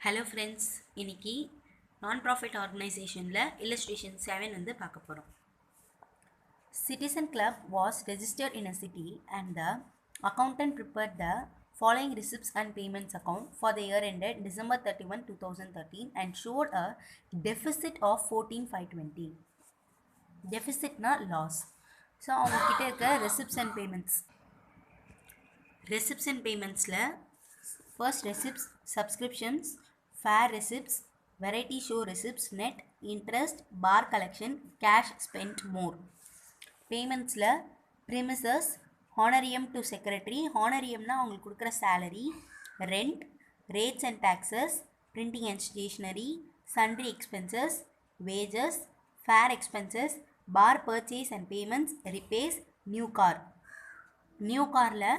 Hello friends, இன்னைக்கு நான் profit ஆர்கனைசேஷனில் illustration 7 வந்து பார்க்க போகிறோம். Citizen Club was registered in a city and the accountant prepared the following receipts and payments account for the year ended December 31, 2013 and showed a deficit of 14,520. Deficitனா loss. So அவங்கக்கிட்ட இருக்க receipts and payments. Receipts and payments-ல first receipts, subscriptions, fair receipts, variety show receipts, net, interest, bar collection, cash spent more. Payments-ல premises, honorarium to secretary, honorariumனா அவங்களுக்கு கொடுக்குற salary, rent, rates and taxes, printing and stationery, sundry expenses, wages, fair expenses, bar purchase and payments, repairs, new car. New காரில்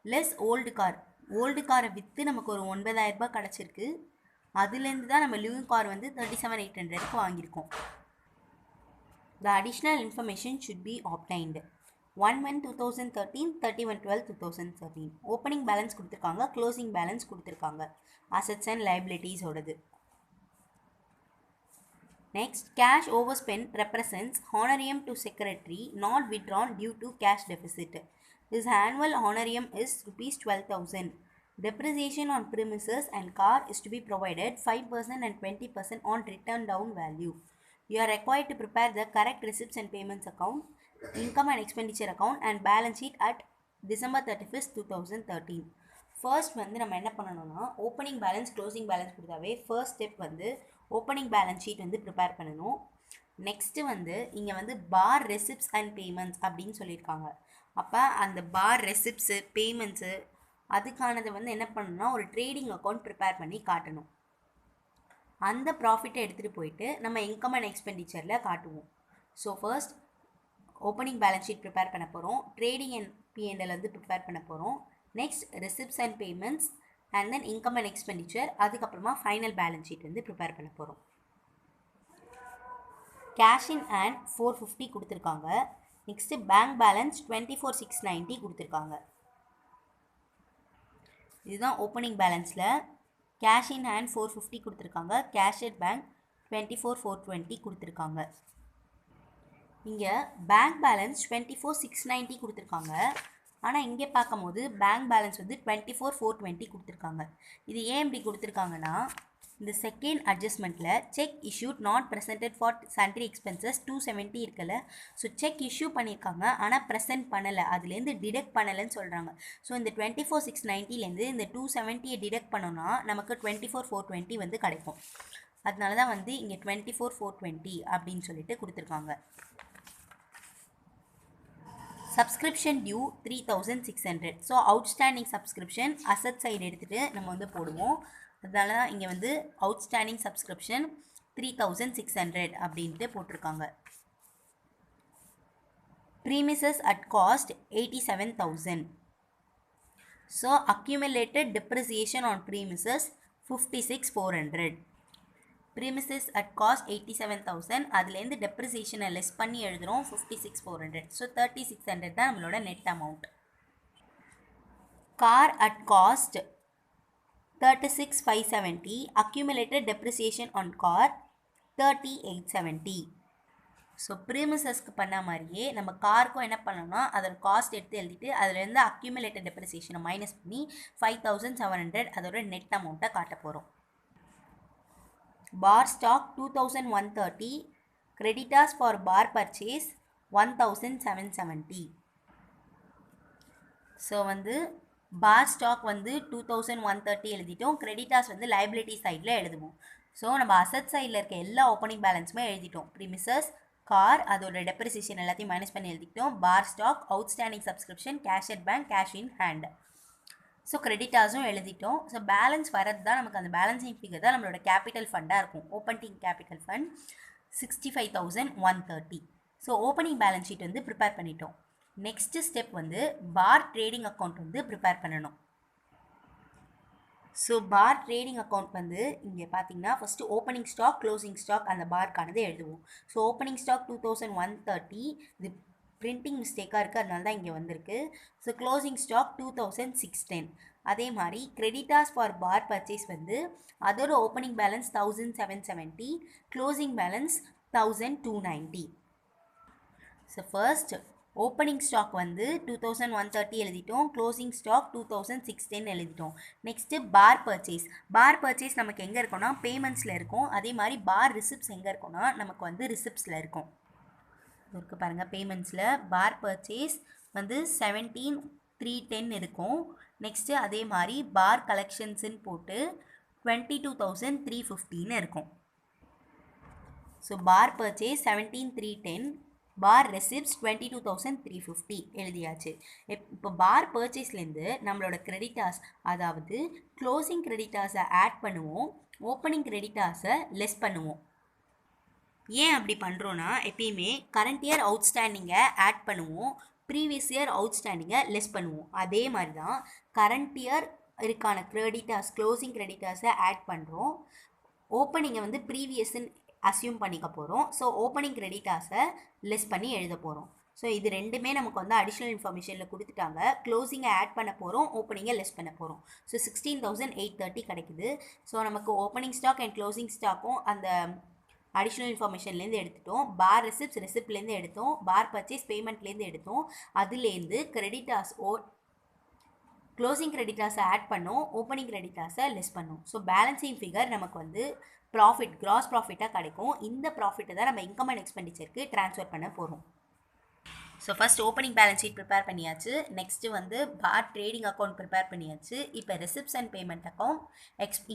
less old காரை விற்று நமக்கு ஒரு 9,000 ரூபாய் கிடச்சிருக்கு. அதுலேருந்து தான் நம்ம நியூ கார் வந்து 37,800க்கு வாங்கியிருக்கோம். The additional information should be obtained. 1/1/2013, 31/12/2013. Opening balance கொடுத்துருக்காங்க, க்ளோசிங் பேலன்ஸ் கொடுத்துருக்காங்க. அசட்ஸ் அண்ட் லைபிலிட்டிஸோடது. Next, cash overspent represents honorarium to secretary not withdrawn due to cash deficit. This annual honorarium is rupees 12,000. Depreciation on premises and car is to be provided 5% and 20% on written down value. You are required to prepare the correct receipts and payments account, income and expenditure account and balance sheet at December 31st, 2013. First வந்து நம்ம என்ன பண்ணணும்னா opening balance closing balance கொடுத்தாவே first step வந்து opening balance sheet வந்து prepare பண்ணணும். Next வந்து இங்கே வந்து பார் ரெசிப்ட்ஸ் அண்ட் பேமெண்ட்ஸ் அப்படின்னு சொல்லியிருக்காங்க. அப்போ அந்த பார் ரெசிப்ட்ஸு பேமெண்ட்ஸு அதுக்கானது வந்து என்ன பண்ணணும்னா ஒரு ட்ரேடிங் அக்கௌண்ட் ப்ரிப்பேர் பண்ணி காட்டணும். அந்த ப்ராஃபிட்டை எடுத்துகிட்டு போயிட்டு நம்ம இன்கம் அண்ட் எக்ஸ்பெண்டிச்சரில் காட்டுவோம். So first opening balance sheet prepare பண்ண போகிறோம், ட்ரேடிங் அண்ட் P&L வந்து ப்ரிப்பேர் பண்ண போகிறோம். Next receipts and payments and then income and expenditure, அதுக்கப்புறமா ஃபைனல் பேலன்ஸ் ஷீட் வந்து ப்ரிப்பேர் பண்ண போகிறோம். கேஷ் இன் ஹேண்ட் 450 கொடுத்துருக்காங்க. நெக்ஸ்ட்டு பேங்க் பேலன்ஸ் 24,690 கொடுத்துருக்காங்க. இதுதான் ஓப்பனிங் பேலன்ஸில் கேஷ் இன் ஹேண்ட் 450 கொடுத்துருக்காங்க. கேஷ் அட் பேங்க் 24,420 கொடுத்துருக்காங்க. இங்கே பேங்க் பேலன்ஸ் 24,690 கொடுத்துருக்காங்க. ஆனால் இங்கே பார்க்கும்போது பேங்க் பேலன்ஸ் வந்து 24,420 கொடுத்துருக்காங்க. இது ஏன் இப்படி கொடுத்துருக்காங்கன்னா இந்த செகண்ட் அட்ஜஸ்ட்மெண்ட்டில் cheque issued not presented for sundry expenses 270 இருக்குல்ல. ஸோ செக் இஷ்யூ பண்ணியிருக்காங்க ஆனால் ப்ரெசென்ட் பண்ணலை, அதுலேருந்து டிடெக்ட் பண்ணலைன்னு சொல்கிறாங்க. ஸோ இந்த 24,690லேருந்து இந்த 270 டிடெக்ட் பண்ணோன்னா நமக்கு 24,420 வந்து கிடைக்கும். அதனால தான் வந்து இங்கே 24,420 அப்படின்னு சொல்லிட்டு கொடுத்துருக்காங்க. Subscription due 3,600. So outstanding subscription asset side எடுத்துகிட்டு நம்ம வந்து போடுவோம். அதனால தான் இங்கே வந்து அவுட்ஸ்டாண்டிங் சப்ஸ்கிரிப்ஷன் 3,600 அப்படின்ட்டு போட்டிருக்காங்க. Premises at cost 87,000. So accumulated depreciation on premises 56,400. Premises at cost 87,000, அதுலேருந்து டெப்ரிசியேஷனை லெஸ் பண்ணி எழுதுகிறோம் 56,400. ஸோ 3600 தான் நம்மளோட net amount. Car at cost 36,570. Accumulated depreciation on car 30,870. So ப்ரீமிசஸ்க்கு பண்ண மாதிரியே நம்ம காருக்கும் என்ன பண்ணோம்னா அதோட காஸ்ட் எடுத்து எழுதிட்டு அதுலேருந்து அக்யூமுலேட்டட் டெப்ரிசியேஷனை மைனஸ் பண்ணி 5,700 அதோட நெட் அமௌண்ட்டை காட்ட போகிறோம். Bar stock 2,130. Creditors for bar purchase 1,770. So வந்து பார் ஸ்டாக் வந்து 2,130 எழுதிட்டோம். கிரெடிட்டாஸ் வந்து லைபிலிட்டி சைடில் எழுதுவோம். ஸோ நம்ம அசட் சைடில் இருக்க எல்லா ஓப்பனிங் பேலன்ஸுமே எழுதிட்டோம். ப்ரீமிசஸ், கார், அதோட டெப்ரிசியேஷன் எல்லாத்தையும் மைனஸ் பண்ணி எழுதிட்டோம். Bar stock, outstanding subscription, cash at bank, cash in hand. So கிரெடிட்டாஸும் எழுதிட்டோம். ஸோ பேலன்ஸ் வரது தான் நமக்கு அந்த பேலன்சிங் ஃபிகர் தான் நம்மளோட கேபிட்டல் ஃபண்டாக இருக்கும். Opening capital fund 65,130. So opening balance sheet வந்து ப்ரிப்பேர் பண்ணிட்டோம். நெக்ஸ்ட்டு ஸ்டெப் வந்து பார் ட்ரேடிங் அக்கௌண்ட் வந்து ப்ரிப்பேர் பண்ணணும். ஸோ பார் ட்ரேடிங் அக்கௌண்ட் வந்து இங்கே பார்த்தீங்கன்னா first opening stock, closing stock அந்த பார்க்கானது எழுதுவோம். So opening stock 2,130. இது பிரிண்டிங் மிஸ்டேக்காக இருக்குது, அதனால தான் இங்கே வந்திருக்கு. So closing stock 2,610. அதே மாதிரி கிரெடிட்டாஸ் ஃபார் பார் பர்ச்சேஸ் வந்து அதோட opening balance 1770, closing balance 1290. So first opening stock வந்து 2130 எழுதிட்டோம், க்ளோசிங் ஸ்டாக் 2610 எழுதிட்டோம். நெக்ஸ்ட்டு பார் பர்ச்சேஸ் நமக்கு எங்கே இருக்கும்னா பேமெண்ட்ஸில் இருக்கும். அதே மாதிரி பார் ரிசிப்ட்ஸ் எங்கே இருக்கும்னா நமக்கு வந்து ரிசிப்ட்ஸில் இருக்கும். இருக்குது பாருங்கள், பேமெண்ட்ஸில் பார் பர்ச்சேஸ் வந்து 17310 இருக்கும். நெக்ஸ்ட்டு அதே மாதிரி பார் கலெக்ஷன்ஸுன்னு போட்டு 22350 இருக்கும். ஸோ பார் பர்ச்சேஸ் 17310, பார் ரெசிப்ட்ஸ் 22350 எழுதியாச்சு. இப்போ பார் பர்ச்சேஸ்லேருந்து நம்மளோட கிரெடிட்டார்ஸ், அதாவது க்ளோசிங் கிரெடிட்டார்ஸை ஆட் பண்ணுவோம், ஓப்பனிங் கிரெடிட்டார்ஸை லெஸ் பண்ணுவோம். ஏன் அப்படி பண்ணுறோன்னா எப்பயுமே கரண்ட் இயர் அவுட்ஸ்டாண்டிங்கை ஆட் பண்ணுவோம், ப்ரீவியஸ் இயர் அவுட்ஸ்டாண்டிங்கை லெஸ் பண்ணுவோம். அதே மாதிரி தான் கரண்ட் இயர் இருக்கான கிரெடிட்டார்ஸ், க்ளோசிங் கிரெடிட்டார்ஸை ஆட் பண்ணுறோம், ஓப்பனிங்கை வந்து ப்ரீவியஸ்ன்னு அஸ்யூம் பண்ணிக்க போகிறோம். ஸோ ஓப்பனிங் கிரெடிட்டார்ஸை லெஸ் பண்ணி எழுத போகிறோம். ஸோ இது ரெண்டுமே நமக்கு வந்து அடிஷ்னல் இன்ஃபர்மேஷனில் கொடுத்துட்டாங்க. க்ளோசிங்கை ஆட் பண்ண போகிறோம், ஓப்பனிங்கை லெஸ் பண்ண போகிறோம். ஸோ 16830 கிடைக்குது. ஸோ நமக்கு ஓப்பனிங் ஸ்டாக் அண்ட் க்ளோசிங் ஸ்டாக்கும் அந்த அடிஷ்னல் இன்ஃபர்மேஷன்லேருந்து எடுத்துட்டோம். பார் ரெசிப்ட்லேருந்து எடுத்தோம், பார் பர்ச்சேஸ் பேமெண்ட்லேருந்து எடுத்தோம். அதுலேருந்து கிரெடிட்டார்ஸ் க்ளோசிங் கிரெடிட்டார்ஸை ஆட் பண்ணோம், ஓப்பனிங் கிரெடிட்டார்ஸை லெஸ் பண்ணோம். ஸோ பேலன்சிங் ஃபிகர் நமக்கு வந்து ப்ராஃபிட், கிராஸ் ப்ராஃபிட்டாக கிடைக்கும். இந்த ப்ராஃபிட்டை தான் நம்ம இன்கம் அண்ட் எக்ஸ்பெண்டிச்சருக்கு ட்ரான்ஸ்ஃபர் பண்ண போகிறோம். So first opening balance sheet prepare பண்ணியாச்சு. நெக்ஸ்ட்டு வந்து பார் ட்ரேடிங் அக்கௌண்ட் ப்ரிப்பேர் பண்ணியாச்சு. இப்போ receipts and payment account,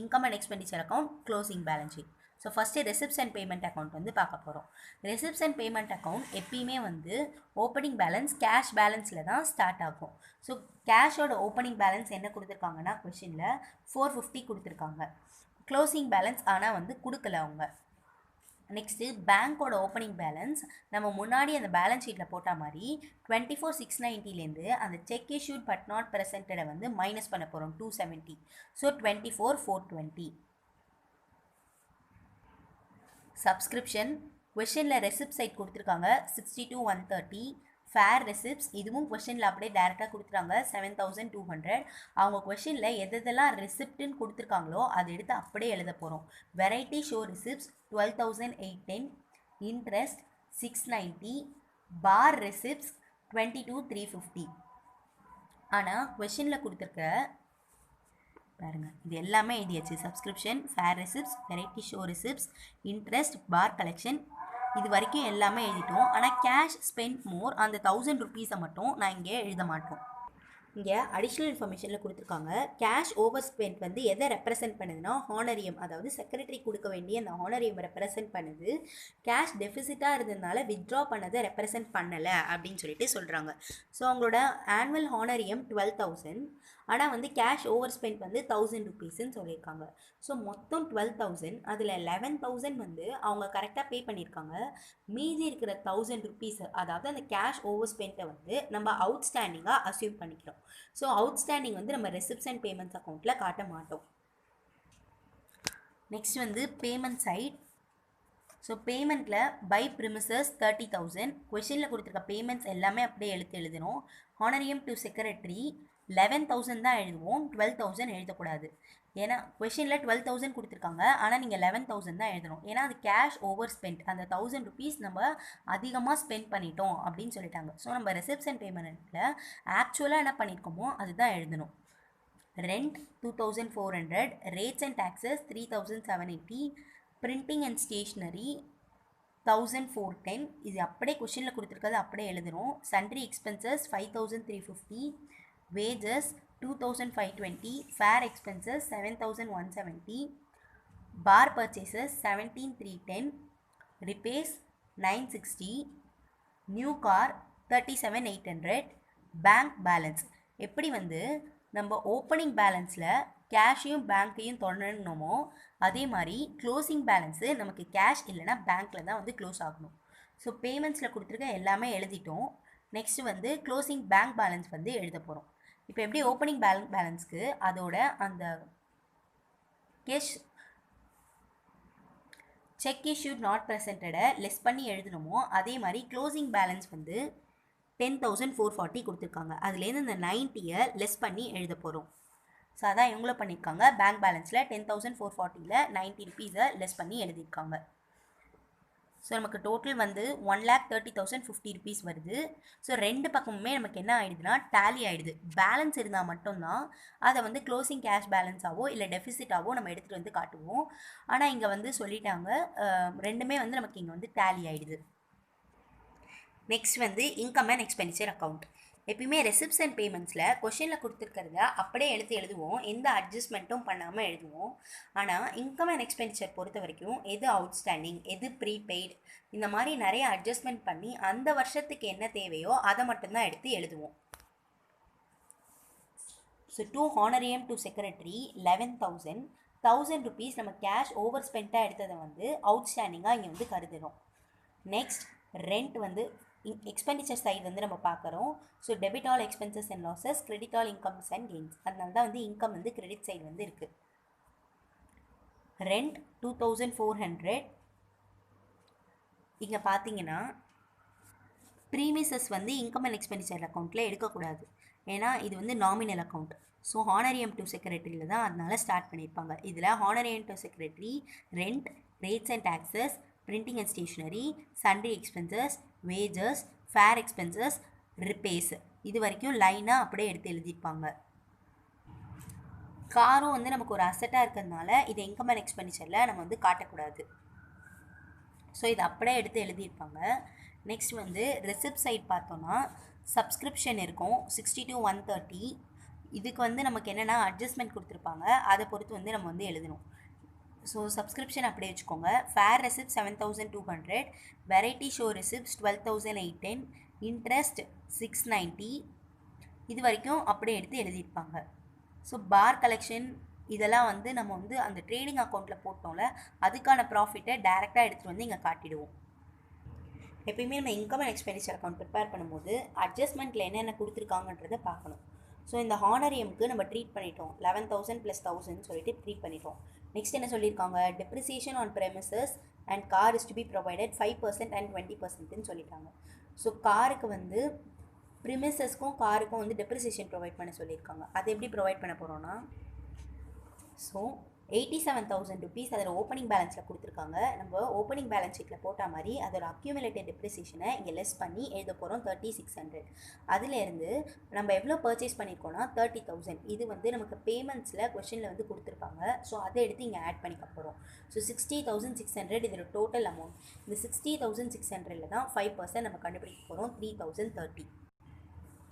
income and expenditure account, closing balance sheet. So first receipts and payment account வந்து பார்க்க போகிறோம். Receipts and payment account எப்பயுமே வந்து opening balance cash பேலன்ஸில் தான் ஸ்டார்ட் ஆகும். ஸோ கேஷோட ஓப்பனிங் பேலன்ஸ் என்ன கொடுத்துருக்காங்கன்னா கொஷினில் 450 கொடுத்துருக்காங்க. க்ளோசிங் பேலன்ஸ் ஆனால் வந்து கொடுக்கல அவங்க. நெக்ஸ்ட்டு பேங்க்கோட ஓப்பனிங் பேலன்ஸ் நம்ம முன்னாடி அந்த பேலன்ஸ் ஷீட்டில் போட்ட மாதிரி 24690லேருந்து அந்த செக் இஷ்யூட் பட் நாட் ப்ரெசென்டடை வந்து மைனஸ் பண்ண போகிறோம் 270. ஸோ 24420. சப்ஸ்கிரிப்ஷன் கொஷனில் ரெசிப்ட் சைட் கொடுத்துருக்காங்க 62130. ஃபேர் ரெசிப்ட்ஸ் இதுவும் கொஷனில் அப்படியே டேரெக்டாக கொடுத்துருக்காங்க 7200. அவங்க கொஷனில் எதெல்லாம் ரெசிப்ட்டுன்னு கொடுத்துருக்காங்களோ அதை எடுத்து அப்படியே எழுத போகிறோம். Variety show receipts 12810, interest 690, bar receipts 22350. ஆனால் கொஷனில் கொடுத்துருக்க பாருங்கள், இது எல்லாமே எழுதியாச்சு. Subscription, fair receipts, variety show receipts, interest, bar collection, இது வரைக்கும் எல்லாமே எழுதிட்டோம். ஆனால் கேஷ் ஸ்பெண்ட் மோர் அந்த 1000 ருபீஸை மட்டும் நான் இங்கே எழுத மாட்டோம். இங்கே அடிஷ்னல் இன்ஃபர்மேஷனில் கொடுத்துருக்காங்க. கேஷ் ஓவர் ஸ்பெண்ட் வந்து எதை ரெப்ரசென்ட் பண்ணுதுன்னா ஹானரியம், அதாவது செக்ரட்டரி கொடுக்க வேண்டிய அந்த ஹானரியம் ரெப்ரசென்ட் பண்ணுது. கேஷ் டெஃபிசிட்டாக இருந்ததுனால வித்ட்ரா பண்ணதை ரெப்ரசென்ட் பண்ணலை அப்படின்னு சொல்லிட்டு சொல்கிறாங்க. ஸோ அவங்களோட ஆனுவல் ஹானரியம் 12,000, ஆனால் வந்து கேஷ் ஓவர் ஸ்பெண்ட் வந்து 1000 ருபீஸ்ன்னு சொல்லியிருக்காங்க. ஸோ மொத்தம் 12,000, அதில் 11,000 வந்து அவங்க கரெக்டாக பே பண்ணியிருக்காங்க. மீதி இருக்கிற 1000 ருபீஸ், அதாவது அந்த கேஷ் ஓவர் ஸ்பெண்ட்டை வந்து நம்ம அவுட்ஸ்டாண்டிங்காக அஸ்யூம் பண்ணிக்கிறோம். ஸோ அவுட்ஸ்டாண்டிங் வந்து நம்ம ரெசிப்ட்ஸ் அண்ட் பேமெண்ட்ஸ் அக்கௌண்ட்டில் காட்ட மாட்டோம். நெக்ஸ்ட் வந்து பேமெண்ட் சைட். ஸோ பேமெண்ட்டில் பை ப்ரிமிசஸ் 30,000. கொஷனில் கொடுத்துருக்க பேமெண்ட்ஸ் எல்லாமே அப்படியே எழுதணும். ஹானரியம் டு செக்ரட்டரி 11,000 தான் எழுதுவோம், 12,000 எழுதக்கூடாது. ஏன்னா கொஷனில் 12,000 கொடுத்துருக்காங்க, ஆனால் நீங்கள் 11,000 தான் எழுதணும். ஏன்னா அது கேஷ் ஓவர் ஸ்பெண்ட், அந்த 1000 ருபீஸ் நம்ம அதிகமாக ஸ்பெண்ட் பண்ணிட்டோம் அப்படின்னு சொல்லிட்டாங்க. ஸோ நம்ம ரெசிப்ட்ஸ் அண்ட் பேமெண்ட்டில் ஆக்சுவலாக என்ன பண்ணியிருக்கோமோ அதுதான் எழுதணும். Rent 2,400, rates and taxes 3,780, printing and stationery 1,410. இது அப்படியே கொஷனில் கொடுத்துருக்கிறது அப்படியே எழுதணும். Sundry expenses 5,350, wages 2,520, fair expenses 7,170, bar purchases 17,310, repairs 960, new car 37,800, bank balance. எப்படி வந்து நம்ம ஓப்பனிங் பேலன்ஸில் கேஷையும் பேங்க்கையும் தொடரணுமோ அதே மாதிரி க்ளோசிங் பேலன்ஸு நமக்கு கேஷ் இல்லைனா பேங்க்கில் தான் வந்து க்ளோஸ் ஆகணும். ஸோ பேமெண்ட்ஸில் கொடுத்துருக்க எல்லாமே எழுதிட்டோம். நெக்ஸ்ட்டு வந்து க்ளோசிங் பேங்க் பேலன்ஸ் வந்து எழுத போகிறோம். இப்போ எப்படி ஓப்பனிங் பேலன்ஸ்க்கு அதோட அந்த செக் இஷ்யூட் நாட் ப்ரெசென்டடை லெஸ் பண்ணி எழுதணுமோ அதே மாதிரி க்ளோசிங் பேலன்ஸ் வந்து 10,440 கொடுத்துருக்காங்க. அதுலேருந்து இந்த 90யை லெஸ் பண்ணி எழுத போகிறோம். ஸோ அதான் இவங்களும் பண்ணியிருக்காங்க. பேங்க் பேலன்ஸில் 10,440ல் 90 ருபீஸை லெஸ் பண்ணி எழுதியிருக்காங்க. ஸோ நமக்கு டோட்டல் வந்து 1,30,050 ருபீஸ் வருது. ஸோ ரெண்டு பக்கமுமே நமக்கு என்ன ஆகிடுதுன்னா டேலி ஆகிடுது. பேலன்ஸ் இருந்தால் மட்டும்தான் அதை வந்து க்ளோசிங் கேஷ் பேலன்ஸாவோ இல்லை டெஃபிசிட்டாவோ நம்ம எடுத்துகிட்டு வந்து காட்டுவோம். ஆனால் இங்கே வந்து சொல்லிட்டாங்க ரெண்டுமே வந்து நமக்கு இங்கே வந்து டேலி ஆகிடுது. நெக்ஸ்ட் வந்து இன்கம் அண்ட் எக்ஸ்பெண்டிச்சர் அக்கௌண்ட். எப்பயுமே ரெசிப்ட்ஸ் அண்ட் பேமெண்ட்ஸில் கொஷனில் கொடுத்துருக்கிறத அப்படியே எழுதுவோம், எந்த அட்ஜஸ்ட்மெண்ட்டும் பண்ணாமல் எழுதுவோம். ஆனால் இன்கம் அண்ட் எக்ஸ்பெண்டிச்சர் பொறுத்த வரைக்கும் எது அவுட்ஸ்டாண்டிங், எது ப்ரீபெய்டு, இந்த மாதிரி நிறைய அட்ஜஸ்ட்மெண்ட் பண்ணி அந்த வருஷத்துக்கு என்ன தேவையோ அதை மட்டும்தான் எடுத்து எழுதுவோம். So to honorarium to secretary 11,000 1,000 rupees நம்ம கேஷ் ஓவர் ஸ்பெண்ட்டாக எடுத்ததை வந்து அவுட்ஸ்டாண்டிங்காக இங்கே வந்து கருதுகிறோம். நெக்ஸ்ட் ரெண்ட் வந்து எக்ஸ்பெண்டிச்சர் சைடு வந்து நம்ம பார்க்குறோம். So debit all expenses and losses, credit all incomes and gains. அதனால தான் வந்து இன்கம் வந்து கிரெடிட் சைடு வந்து இருக்குது. ரெண்ட் 2,400. இங்கே பார்த்தீங்கன்னா ப்ரீமிசஸ் வந்து இன்கம் அண்ட் எக்ஸ்பெண்டிச்சர் அக்கௌண்ட்டில் எடுக்கக்கூடாது, ஏன்னா இது வந்து nominal account. So honorarium to செக்ரட்டரியில் தான் அதனால ஸ்டார்ட் பண்ணியிருப்பாங்க. இதில் honorarium to secretary rent, rates and taxes, printing and stationery, sundry expenses, wages, fair expenses, repairs, இது வரைக்கும் லைனாக அப்படியே எடுத்து எழுதியிருப்பாங்க. காரும் வந்து நமக்கு ஒரு அசட்டாக இருக்கிறதுனால இதை இன்கம் அண்ட் எக்ஸ்பெண்டிச்சரில் நம்ம வந்து காட்டக்கூடாது. ஸோ இதை அப்படியே எடுத்து எழுதியிருப்பாங்க. நெக்ஸ்ட் வந்து ரெசிப்ட் சைட் பார்த்தோன்னா சப்ஸ்கிரிப்ஷன் இருக்கும் 60 to 130. இதுக்கு வந்து நமக்கு என்னென்னா அட்ஜஸ்ட்மெண்ட் கொடுத்துருப்பாங்க, அதை பொறுத்து வந்து நம்ம வந்து எழுதணும். ஸோ சப்ஸ்கிரிப்ஷன் அப்படியே வச்சுக்கோங்க. Fair receipt 7,200, variety show receipts 12,810, interest 690. இது வரைக்கும் அப்படியே எடுத்து எழுதியிருப்பாங்க. ஸோ பார் கலெக்ஷன் இதெல்லாம் வந்து நம்ம வந்து அந்த ட்ரேடிங் அக்கௌண்ட்டில் போட்டோம்ல, அதுக்கான ப்ராஃபிட்டை டேரெக்டாக எடுத்துகிட்டு வந்து இங்கே காட்டிடுவோம். எப்பயுமே நம்ம income and expenditure account prepare பண்ணும்போது அட்ஜஸ்ட்மெண்ட்டில் என்னென்ன கொடுத்துருக்காங்கன்றதை பார்க்கணும். ஸோ இந்த ஹானரியமுக்கு நம்ம ட்ரீட் பண்ணிட்டோம் 11,000 + 1,000 சொல்லிட்டு ட்ரீட் பண்ணிட்டோம். நெக்ஸ்ட் என்ன சொல்லியிருக்காங்க, depreciation on premises and car is to be provided 5% and 20%ன்னு சொல்லிட்டாங்க. ஸோ காருக்கு வந்து ப்ரிமிசஸ்க்கும் காருக்கும் வந்து டெப்ரிசியேஷன் ப்ரொவைட் பண்ண சொல்லியிருக்காங்க. அதை எப்படி ப்ரொவைட் பண்ண போகிறோன்னா, ஸோ 87,000 ருபீஸ் அதில் ஓப்பனிங் பேலன்ஸில் கொடுத்துருக்காங்க. நம்ம ஓப்பனிங் பேலன்ஸ் ஷீட்டில் போட்ட மாதிரி அதோட அக்யூமுலேட்டட் டெப்ரிசியேஷனை இங்கே லெஸ் பண்ணி எழுத போகிறோம் 3,600. அதிலேருந்து நம்ம எவ்வளோ பர்ச்சேஸ் பண்ணியிருக்கோன்னா 30,000. இது வந்து நமக்கு பேமெண்ட்ஸில் கொஷனில் வந்து கொடுத்துருப்பாங்க. ஸோ அதை எடுத்து இங்கே ஆட் பண்ணிக்க போகிறோம். ஸோ 60,600 இதோட டோட்டல் அமௌண்ட். இந்த 60,600ல் தான் 5% நம்ம கண்டுபிடிக்க போகிறோம் 3,030.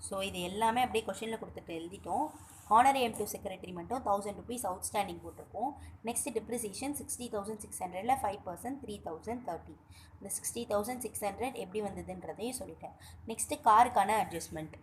ஸோ இது எல்லாமே அப்படியே கொஷனில் கொடுத்துட்டு எழுதிட்டோம். ஹானரியம் டு செக்ரட்டரி மட்டும் 1,000 ருபீஸ் அவுட்ஸ்டாண்டிங் போட்டிருக்கோம். நெக்ஸ்ட் டெப்ரிசியேஷன் 60,600ல் 5% 3,030. இந்த 60,600 எப்படி வந்ததுன்றதையும் சொல்லிட்டேன். நெக்ஸ்ட்டு காருக்கான அட்ஜஸ்ட்மெண்ட்.